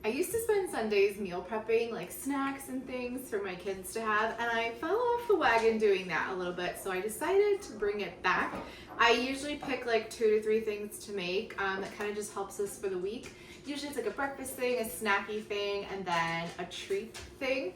I used to spend Sundays meal prepping like snacks and things for my kids to have, and I fell off the wagon doing that a little bit, so I decided to bring it back. I usually pick like 2 to 3 things to make that kind of just helps us for the week. Usually it's like a breakfast thing, a snacky thing, and then a treat thing.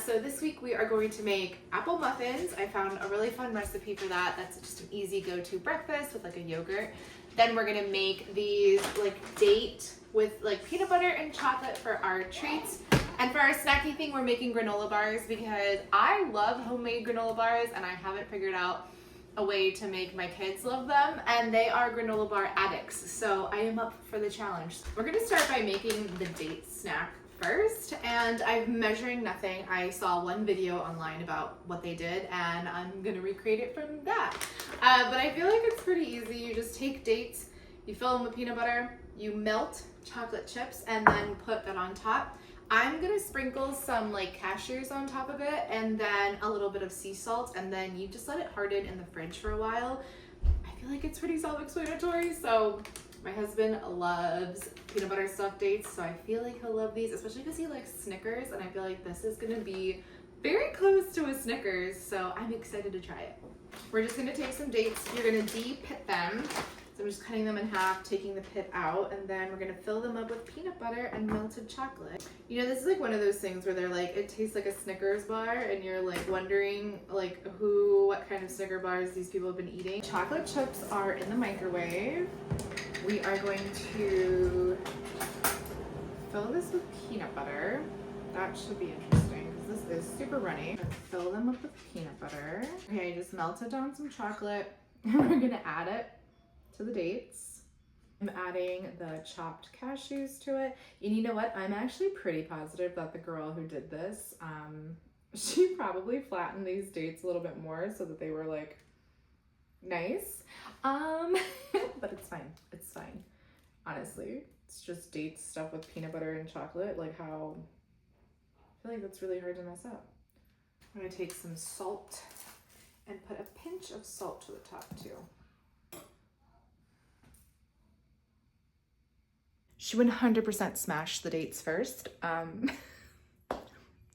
So this week we are going to make apple muffins. I found a really fun recipe for that. That's just an easy go-to breakfast with like a yogurt. Then we're gonna make these like date with like peanut butter and chocolate for our treats. And for our snacky thing, we're making granola bars because I love homemade granola bars and I haven't figured out a way to make my kids love them, and they are granola bar addicts, so I am up for the challenge. We're gonna start by making the date snack first, and I'm measuring nothing. I saw one video online about what they did, and I'm gonna recreate it from that. But I feel like it's pretty easy. You just take dates, you fill them with peanut butter, you melt chocolate chips, and then put that on top. I'm gonna sprinkle some like cashews on top of it, and then a little bit of sea salt, and then you just let it harden in the fridge for a while. I feel like it's pretty self-explanatory. So my husband loves peanut butter stuffed dates, so I feel like he'll love these, especially because he likes Snickers, and I feel like this is gonna be very close to a Snickers, so I'm excited to try it. We're just gonna take some dates. You're gonna de-pit them. So I'm just cutting them in half, taking the pit out, and then we're gonna fill them up with peanut butter and melted chocolate. You know, this is like one of those things where they're like, it tastes like a Snickers bar, and you're like wondering like what kind of Snicker bars these people have been eating. Chocolate chips are in the microwave. We are going to fill this with peanut butter. That should be interesting because this is super runny. Fill them up with peanut butter. Okay, I just melted down some chocolate and we're gonna add it to the dates. I'm adding the chopped cashews to it. And you know what? I'm actually pretty positive that the girl who did this, she probably flattened these dates a little bit more so that they were like nice. But it's fine. It's fine. Honestly, it's just dates stuffed with peanut butter and chocolate. Like how, I feel like that's really hard to mess up. I'm gonna take some salt and put a pinch of salt to the top too. She 100% smashed the dates first.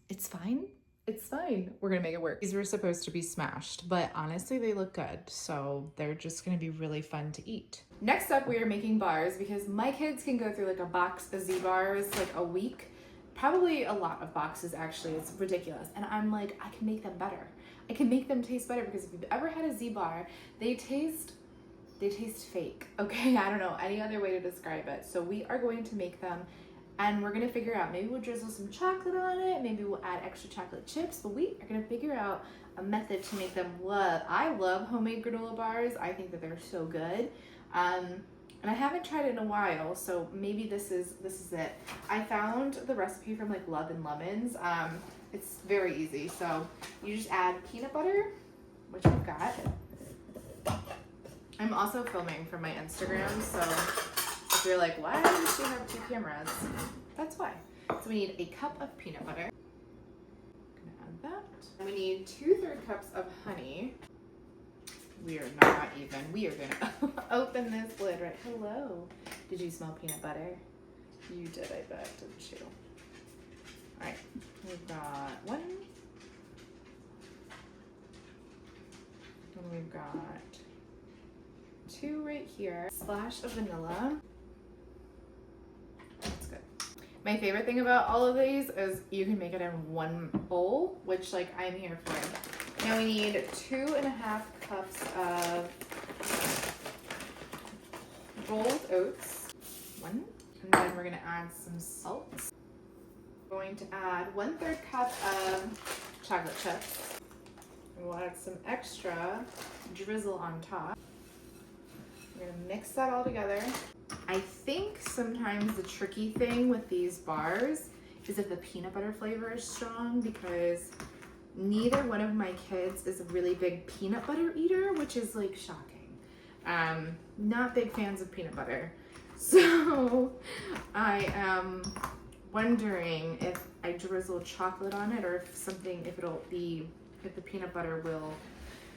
It's fine. It's fine. We're gonna make it work. These were supposed to be smashed, but honestly, they look good. So they're just gonna be really fun to eat. Next up, we are making bars because my kids can go through like a box of Z bars like a week. Probably a lot of boxes actually. It's ridiculous. And I'm like, I can make them better. I can make them taste better because if you've ever had a Z bar, they taste fake, okay? I don't know any other way to describe it. So we are going to make them, and we're gonna figure out, maybe we'll drizzle some chocolate on it, maybe we'll add extra chocolate chips, but we are gonna figure out a method to make them love. I love homemade granola bars. I think that they're so good. And I haven't tried it in a while, so maybe this is it. I found the recipe from like Love and Lemons. It's very easy. So you just add peanut butter, which we've got. I'm also filming for my Instagram, so if you're like, why does she have 2 cameras? That's why. So we need a cup of peanut butter. I'm gonna add that. And we need 2/3 cups of honey. We are not even. We are gonna open this lid right. Hello. Did you smell peanut butter? You did, I bet, didn't you? All right, we've got 1. And we've got 2 right here. Splash of vanilla. That's good. My favorite thing about all of these is you can make it in one bowl, which like I'm here for. Now we need 2.5 cups of rolled oats. 1. And then we're gonna add some salt. We're going to add 1/3 cup of chocolate chips. And we'll add some extra drizzle on top. We're gonna mix that all together. I think sometimes the tricky thing with these bars is if the peanut butter flavor is strong, because neither one of my kids is a really big peanut butter eater, which is like shocking. Not big fans of peanut butter. So I am wondering if I drizzle chocolate on it, or if the peanut butter will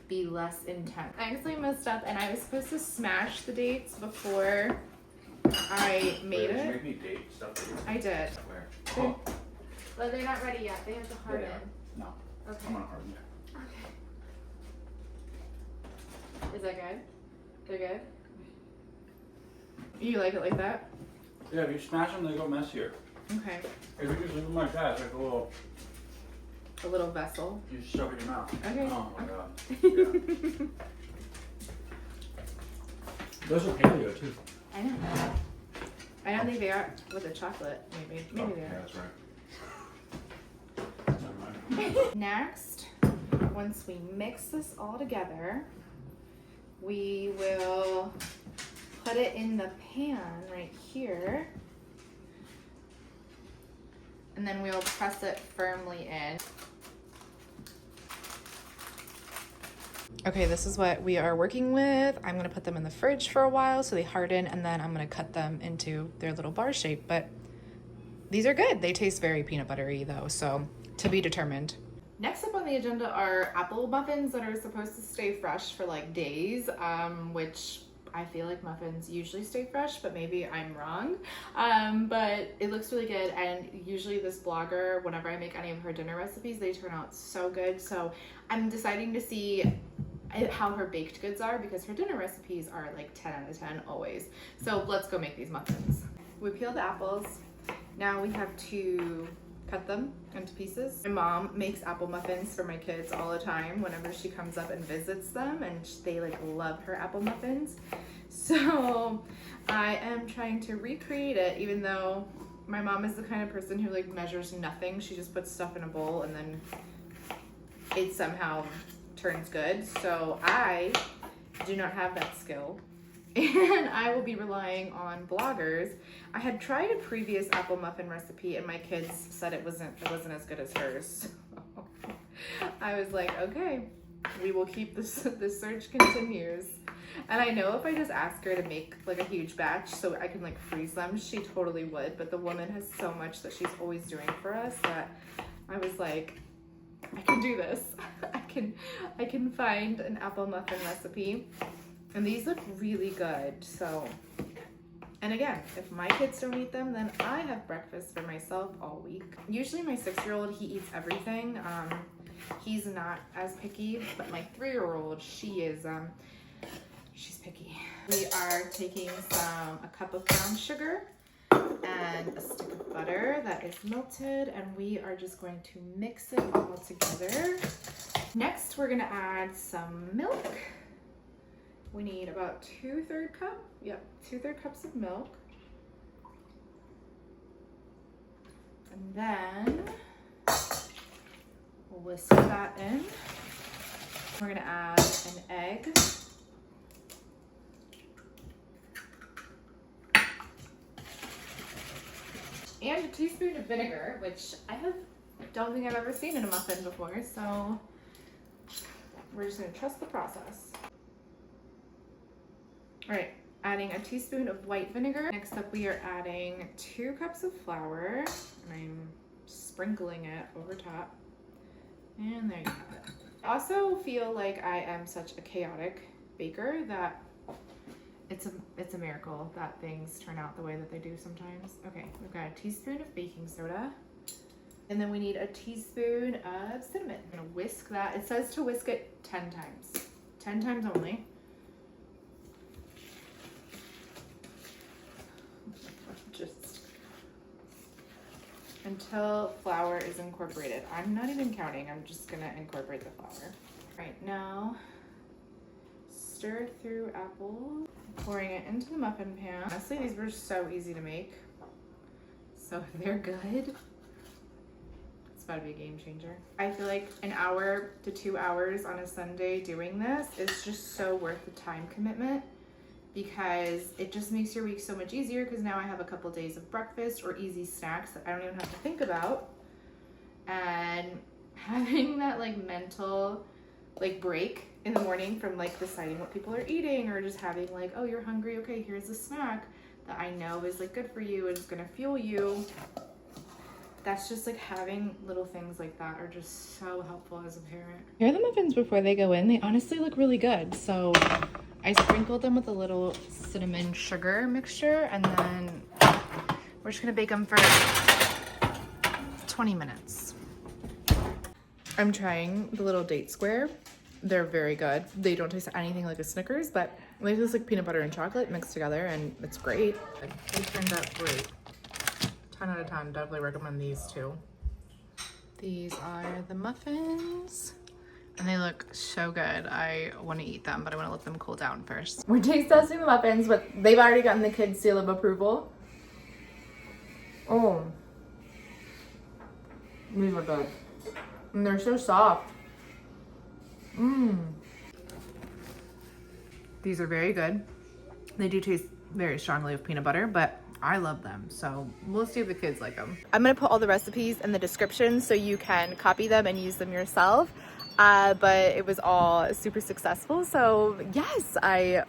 be less intense. I actually messed up and I was supposed to smash the dates before I made Did you it. make me date stuff? I did. Where? Well, they're not ready yet. They have to harden. No. Okay. I'm gonna harden it. Okay. Is that good? They're good? You like it like that? Yeah, if you smash them, they go messier. Okay. If you just leave them like that, it's like A little vessel. you shove it in your mouth. Okay. Oh my god. Yeah. Those are paleo too. I know. I don't think they are with the chocolate. Maybe they Yeah, are. that's right. Never mind. Next, once we mix this all together, we will put it in the pan right here. And then we'll press it firmly in. Okay, this is what we are working with. I'm gonna put them in the fridge for a while so they harden, and then I'm gonna cut them into their little bar shape. But these are good. They taste very peanut buttery though, so to be determined. Next up on the agenda are apple muffins that are supposed to stay fresh for like days, which I feel like muffins usually stay fresh, but maybe I'm wrong. But it looks really good, and usually this blogger, whenever I make any of her dinner recipes, they turn out so good. So I'm deciding to see how her baked goods are, because her dinner recipes are like 10 out of 10 always. So let's go make these muffins. We peeled the apples. Now we have to cut them into pieces. My mom makes apple muffins for my kids all the time whenever she comes up and visits them, and they like love her apple muffins. So I am trying to recreate it, even though my mom is the kind of person who like measures nothing. She just puts stuff in a bowl and then it somehow turns good. So I do not have that skill, and I will be relying on bloggers. I had tried a previous apple muffin recipe and my kids said it wasn't as good as hers. So I was like, okay, we will keep this search continues. And I know if I just ask her to make like a huge batch so I can like freeze them, she totally would. But the woman has so much that she's always doing for us that I was like, I can do this. I can find an apple muffin recipe. And these look really good. So, and again, if my kids don't eat them, then I have breakfast for myself all week. Usually my 6-year-old, he eats everything. He's not as picky, but my 3-year-old, she is, she's picky. We are taking a cup of brown sugar and a stick of butter that is melted, and we are just going to mix it all together. Next, we're gonna add some milk. We need about 2/3 cup. Yep, 2/3 cups of milk. And then we'll whisk that in. We're gonna add an egg. And a teaspoon of vinegar, which don't think I've ever seen in a muffin before, so we're just gonna trust the process. All right, adding a teaspoon of white vinegar. Next up, we are adding 2 cups of flour, and I'm sprinkling it over top. And there you have it. I also feel like I am such a chaotic baker that it's a miracle that things turn out the way that they do sometimes. Okay, we've got a teaspoon of baking soda. And then we need a teaspoon of cinnamon. I'm gonna whisk that. It says to whisk it 10 times. 10 times only. Just until flour is incorporated. I'm not even counting, I'm just gonna incorporate the flour. Right now, stir through apple, pouring it into the muffin pan. Honestly, these were so easy to make. So if they're good, it's about to be a game changer. I feel like 1 hour to 2 hours on a Sunday doing this is just so worth the time commitment, because it just makes your week so much easier, because now I have a couple days of breakfast or easy snacks that I don't even have to think about. And having that like mental like break in the morning from like deciding what people are eating, or just having like, oh, you're hungry, okay, here's a snack that I know is like good for you and it's gonna fuel you. that's just like having little things like that are just so helpful as a parent. Here are the muffins before they go in. They honestly look really good. So I sprinkled them with a little cinnamon sugar mixture, and then we're just gonna bake them for 20 minutes. I'm trying the little date square. They're very good. They don't taste anything like a Snickers, but they taste like peanut butter and chocolate mixed together, and it's great. They turned out great. 10 out of 10, definitely recommend these two. These are the muffins, and they look so good. I want to eat them, but I want to let them cool down first. We're taste testing the muffins, but they've already gotten the kids' seal of approval. Oh, these are good. And they're so soft. These are very good. They do taste very strongly of peanut butter, but I love them, so we'll see if the kids like them. I'm gonna put all the recipes in the description so you can copy them and use them yourself. But it was all super successful, so yes, I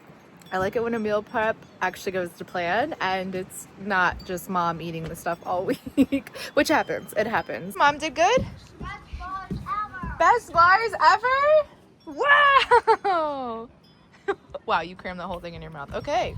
like it when a meal prep actually goes to plan and it's not just mom eating the stuff all week, which happens, it happens. Mom did good? Best bars ever. Best bars ever? Wow! Wow, you crammed the whole thing in your mouth. Okay.